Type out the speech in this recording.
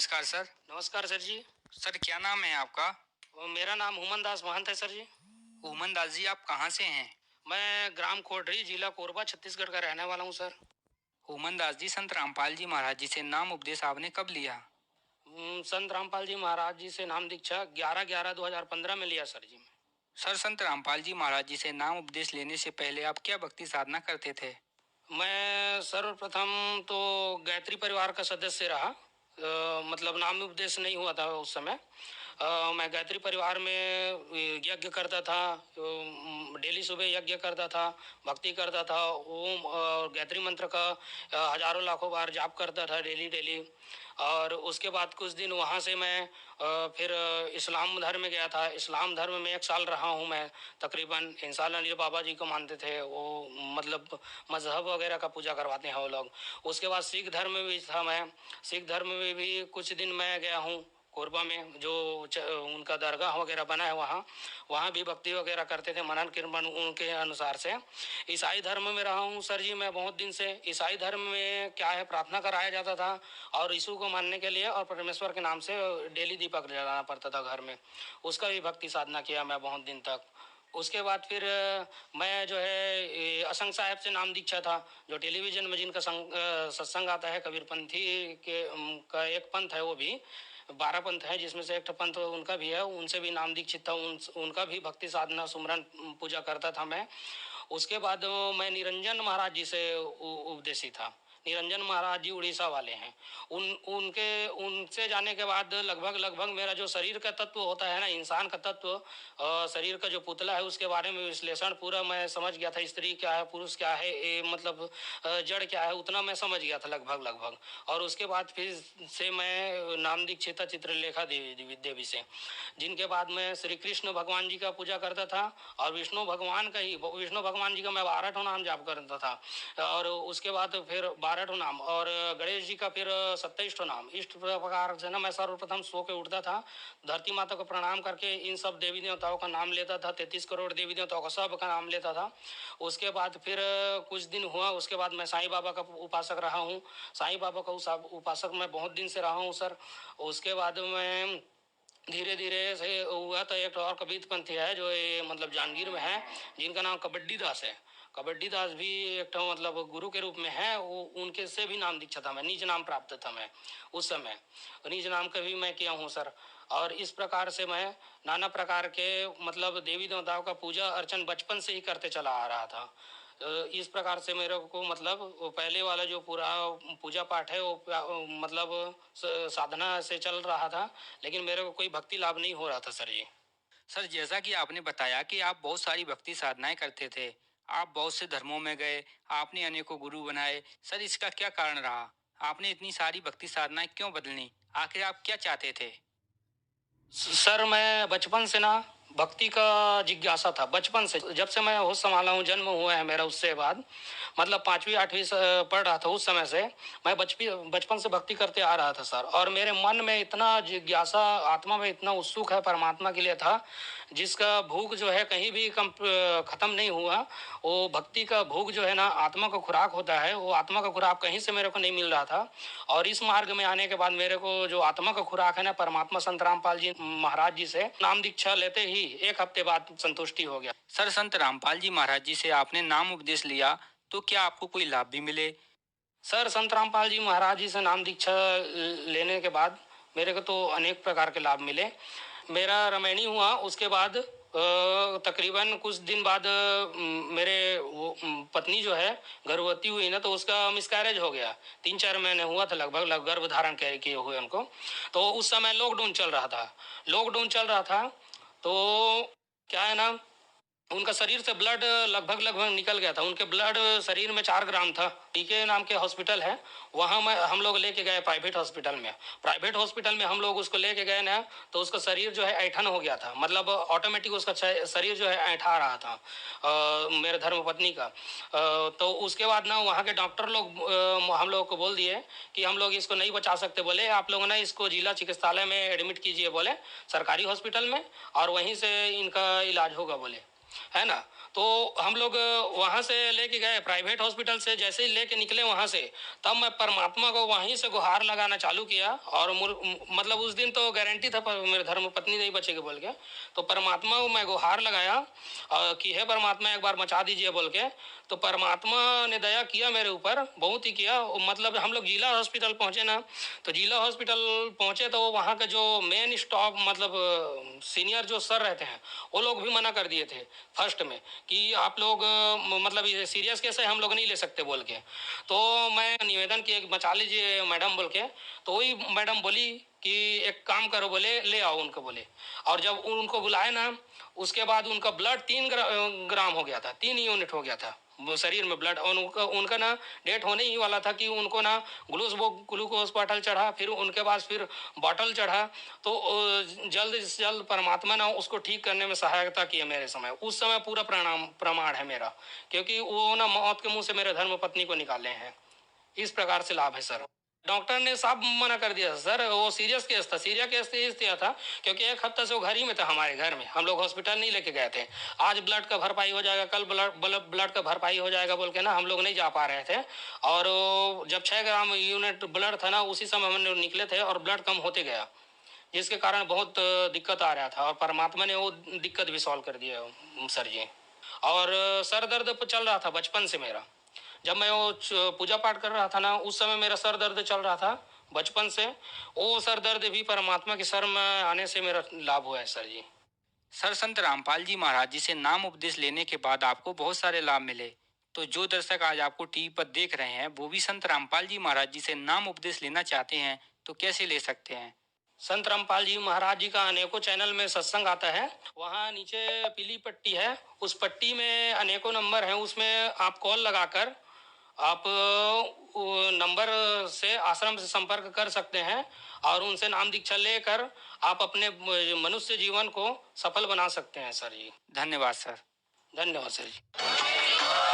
नमस्कार सर। नमस्कार सर जी। सर क्या नाम है आपका? मेरा नाम हुमन दास महंत है सर जी। ओमन दास जी, आप कहाँ से हैं? मैं ग्राम कोडरी, जिला कोरबा, छत्तीसगढ़ का रहने वाला हूँ सर। ओमन दास जी, संत रामपाल जी महाराज जी से नाम उपदेश आपने कब लिया? संत रामपाल जी महाराज जी से नाम दीक्षा 11/11/2015 में लिया सर जी। सर, संत रामपाल जी महाराज जी से नाम उपदेश लेने से पहले आप क्या भक्ति साधना करते थे? मैं सर्वप्रथम तो गायत्री परिवार का सदस्य रहा। मतलब नाम उपदेश नहीं हुआ था उस समय। मैं गायत्री परिवार में यज्ञ करता था। डेली सुबह यज्ञ करता था, भक्ति करता था, ओम और गायत्री मंत्र का हजारों लाखों बार जाप करता था डेली डेली। और उसके बाद कुछ दिन वहाँ से मैं फिर इस्लाम धर्म में गया था। इस्लाम धर्म में 1 साल रहा हूँ मैं तकरीबन। इंसान अली बाबा जी को मानते थे वो, मतलब मजहब वगैरह का पूजा करवाते हैं वो लोग। उसके बाद सिख धर्म में भी था मैं। सिख धर्म में भी कुछ दिन मैं गया हूँ। कोरबा में जो उनका दरगाह वगैरह बना है वहाँ वहाँ भी भक्ति वगैरह करते थे, मनन कीर्तन उनके अनुसार से। ईसाई धर्म में रहा हूँ सर जी मैं बहुत दिन से। ईसाई धर्म में क्या है, प्रार्थना कराया जाता था और यीशु को मानने के लिए और परमेश्वर के नाम से डेली दीपक जलाना पड़ता था घर में। उसका भी भक्ति साधना किया मैं बहुत दिन तक। उसके बाद फिर मैं जो है असंग साहब से नाम दीक्षा था, जो टेलीविजन में जिनका सत्संग आता है कबीरपंथी के का एक पंथ है, वो भी 12 पंथ है जिसमें से एक पंथ उनका भी है। उनसे भी नाम दीक्षित था। उनका भी भक्ति साधना सुमरन पूजा करता था मैं। उसके बाद मैं निरंजन महाराज जी से उपदेशी था। निरंजन महाराज जी उड़ीसा वाले हैं। उन उनके उनसे जाने के बाद लगभग लगभग मेरा जो शरीर का तत्व होता है ना, इंसान का तत्व, शरीर का जो पुतला है उसके बारे में विश्लेषण पूरा मैं समझ गया था। स्त्री क्या है, पुरुष क्या है, मतलब जड़ क्या है, उतना मैं समझ गया था लगभग लगभग। और उसके बाद फिर से मैं नाम दीक्षित चित्रलेखा देवी देवी से, जिनके बाद मैं श्री कृष्ण भगवान जी का पूजा करता था और विष्णु भगवान का ही, विष्णु भगवान जी का मैं 12 नाम जाप करता था। और उसके बाद फिर 12 नाम, और गणेश जी का फिर 27 नाम। इस प्रकार से ना मैं सर्वप्रथम सो के उठता था, धरती माता को प्रणाम करके इन सब देवी देवताओं का नाम लेता था, 33 करोड़ देवी देवताओं का सब का नाम लेता था। उसके बाद फिर कुछ दिन हुआ, उसके बाद मैं साईं बाबा का उपासक रहा हूँ। साईं बाबा का उपासक मैं बहुत दिन से रहा हूँ सर। उसके बाद मैं धीरे धीरे से हुआ तो एक और कबीर पंथी है जो ये मतलब जांगीर में है, जिनका नाम कबड्डी दास है। कबड्डी दास भी एक तो मतलब गुरु के रूप में है। वो उनके से भी नाम दीक्षा था मैं, निज नाम प्राप्त था मैं उस समय। निज नाम का भी मैं किया हूँ सर। और इस प्रकार से मैं नाना प्रकार के मतलब देवी देवताओं का पूजा अर्चन बचपन से ही करते चला आ रहा था। इस प्रकार से मेरे को मतलब वो पहले वाला जो पूरा पूजा पाठ है वो मतलब साधना से चल रहा था, लेकिन मेरे को कोई भक्ति लाभ नहीं हो रहा था सर जी। सर, जैसा कि आपने बताया कि आप बहुत सारी भक्ति साधनाएं करते थे, आप बहुत से धर्मों में गए, आपने अनेकों गुरु बनाए। सर, इसका क्या कारण रहा? आपने इतनी सारी भक्ति साधनाएं क्यों बदलनी? आखिर आप क्या चाहते थे? सर मैं बचपन से ना भक्ति का जिज्ञासा था, बचपन से। जब से मैं होश संभाला हूँ, जन्म हुआ है मेरा, उससे बाद मतलब 5वीं 8वीं पढ़ रहा था उस समय से मैं बचपन से भक्ति करते आ रहा था सर। और मेरे मन में इतना जिज्ञासा, आत्मा में इतना उत्सुक है परमात्मा के लिए था, जिसका भूख जो है कहीं भी कम खत्म नहीं हुआ। वो भक्ति का भूख जो है ना, आत्मा का खुराक होता है, वो आत्मा का खुराक कहीं से मेरे को नहीं मिल रहा था। और इस मार्ग में आने के बाद मेरे को जो आत्मा का खुराक है ना, परमात्मा संत रामपाल जी महाराज जी से नाम दीक्षा लेते ही 1 हफ्ते बाद संतुष्टि हो गया। सर, संत रामपाल जी महाराज जी से आपने नाम उपदेश लिया, तो क्या आपको कोई लाभ भी मिले? सर संत रामपाल जी महाराज जी से नाम दीक्षा लेने के बाद मेरे को तो अनेक प्रकार के लाभ मिले। मेरा रमैनी हुआ, उसके बाद तकरीबन कुछ दिन बाद मेरे वो पत्नी जो है गर्भवती हुई ना, तो उसका मिसकैरेज हो गया। 3-4 महीने हुआ था लगभग गर्भ धारण किए हुए उनको। तो उस समय लॉकडाउन चल रहा था। लॉकडाउन चल रहा था तो क्या है ना, उनका शरीर से ब्लड लगभग लगभग निकल गया था। उनके ब्लड शरीर में 4 ग्राम था। टीके नाम के हॉस्पिटल है, वहाँ मैं हम लोग लेके गए प्राइवेट हॉस्पिटल में। प्राइवेट हॉस्पिटल में हम लोग उसको लेके गए ना, तो उसका शरीर जो है ऐठन हो गया था, मतलब ऑटोमेटिक उसका शरीर जो है ऐठा रहा था मेरे धर्मपत्नी का। तो उसके बाद ना वहाँ के डॉक्टर लोग हम लोग को बोल दिए कि हम लोग इसको नहीं बचा सकते, बोले आप लोग ना इसको जिला चिकित्सालय में एडमिट कीजिए, बोले सरकारी हॉस्पिटल में, और वहीं से इनका इलाज होगा बोले, है ना। तो हम लोग वहाँ से लेके गए प्राइवेट हॉस्पिटल से, जैसे ही लेके निकले वहाँ से, तब मैं परमात्मा को वहीं से गुहार लगाना चालू किया। और मतलब उस दिन तो गारंटी था पर मेरे धर्म पत्नी नहीं बचेगी बोल के, तो परमात्मा को मैं गुहार लगाया कि हे परमात्मा एक बार बचा दीजिए बोल के। तो परमात्मा ने दया किया मेरे ऊपर, बहुत ही किया। मतलब हम लोग जिला हॉस्पिटल पहुँचे ना, तो जिला हॉस्पिटल पहुँचे तो वहाँ का जो मेन स्टॉप मतलब सीनियर जो सर रहते हैं वो लोग भी मना कर दिए थे फर्स्ट में कि आप लोग मतलब ये सीरियस केस है, हम लोग नहीं ले सकते बोल के। तो मैं निवेदन किया कि बचा लीजिए मैडम बोल के। तो वही मैडम बोली कि एक काम करो बोले, ले आओ उनको बोले। और जब उनको बुलाए ना, उसके बाद उनका ब्लड 3 ग्राम हो गया था, 3 यूनिट हो गया था वो शरीर में ब्लड। और उनका उनका ना डेट होने ही वाला था कि उनको ना ग्लूकोज बॉटल चढ़ा, फिर उनके बाद फिर बॉटल चढ़ा। तो जल्द से जल्द परमात्मा ने उसको ठीक करने में सहायता की है मेरे समय। उस समय पूरा प्रमाण है मेरा, क्योंकि वो ना मौत के मुंह से मेरे धर्म पत्नी को निकाले हैं। इस प्रकार से लाभ है सर। डॉक्टर ने साफ मना कर दिया सर, वो सीरियस केस था, सीरियस केस इसलिए था क्योंकि एक हफ्ता से वो घर ही में था, हमारे घर में। हम लोग हॉस्पिटल नहीं लेके गए थे। आज ब्लड का भरपाई हो जाएगा, कल ब्लड का भरपाई हो जाएगा बोल के ना हम लोग नहीं जा पा रहे थे। और जब 6 ग्राम यूनिट ब्लड था ना, उसी समय हम निकले थे और ब्लड कम होते गया, जिसके कारण बहुत दिक्कत आ रहा था। और परमात्मा ने वो दिक्कत भी सॉल्व कर दिया सर जी। और सर दर्द चल रहा था बचपन से मेरा। जब मैं वो पूजा पाठ कर रहा था ना, उस समय मेरा सर दर्द चल रहा था बचपन से। वो सर दर्द भी परमात्मा के सर में आने से मेरा लाभ हुआ है सर जी। सर, संत रामपाल जी महाराज जी से नाम उपदेश लेने के बाद आपको बहुत सारे लाभ मिले। तो जो दर्शक आज आपको टीवी पर देख रहे हैं वो भी संत रामपाल जी महाराज जी से नाम उपदेश लेना चाहते हैं, तो कैसे ले सकते हैं? संत रामपाल जी महाराज जी का अनेकों चैनल में सत्संग आता है। वहाँ नीचे पीली पट्टी है, उस पट्टी में अनेकों नंबर हैं, उसमें आप कॉल लगाकर आप नंबर से आश्रम से संपर्क कर सकते हैं और उनसे नाम दीक्षा लेकर आप अपने मनुष्य जीवन को सफल बना सकते हैं सर जी। धन्यवाद सर। धन्यवाद सर जी।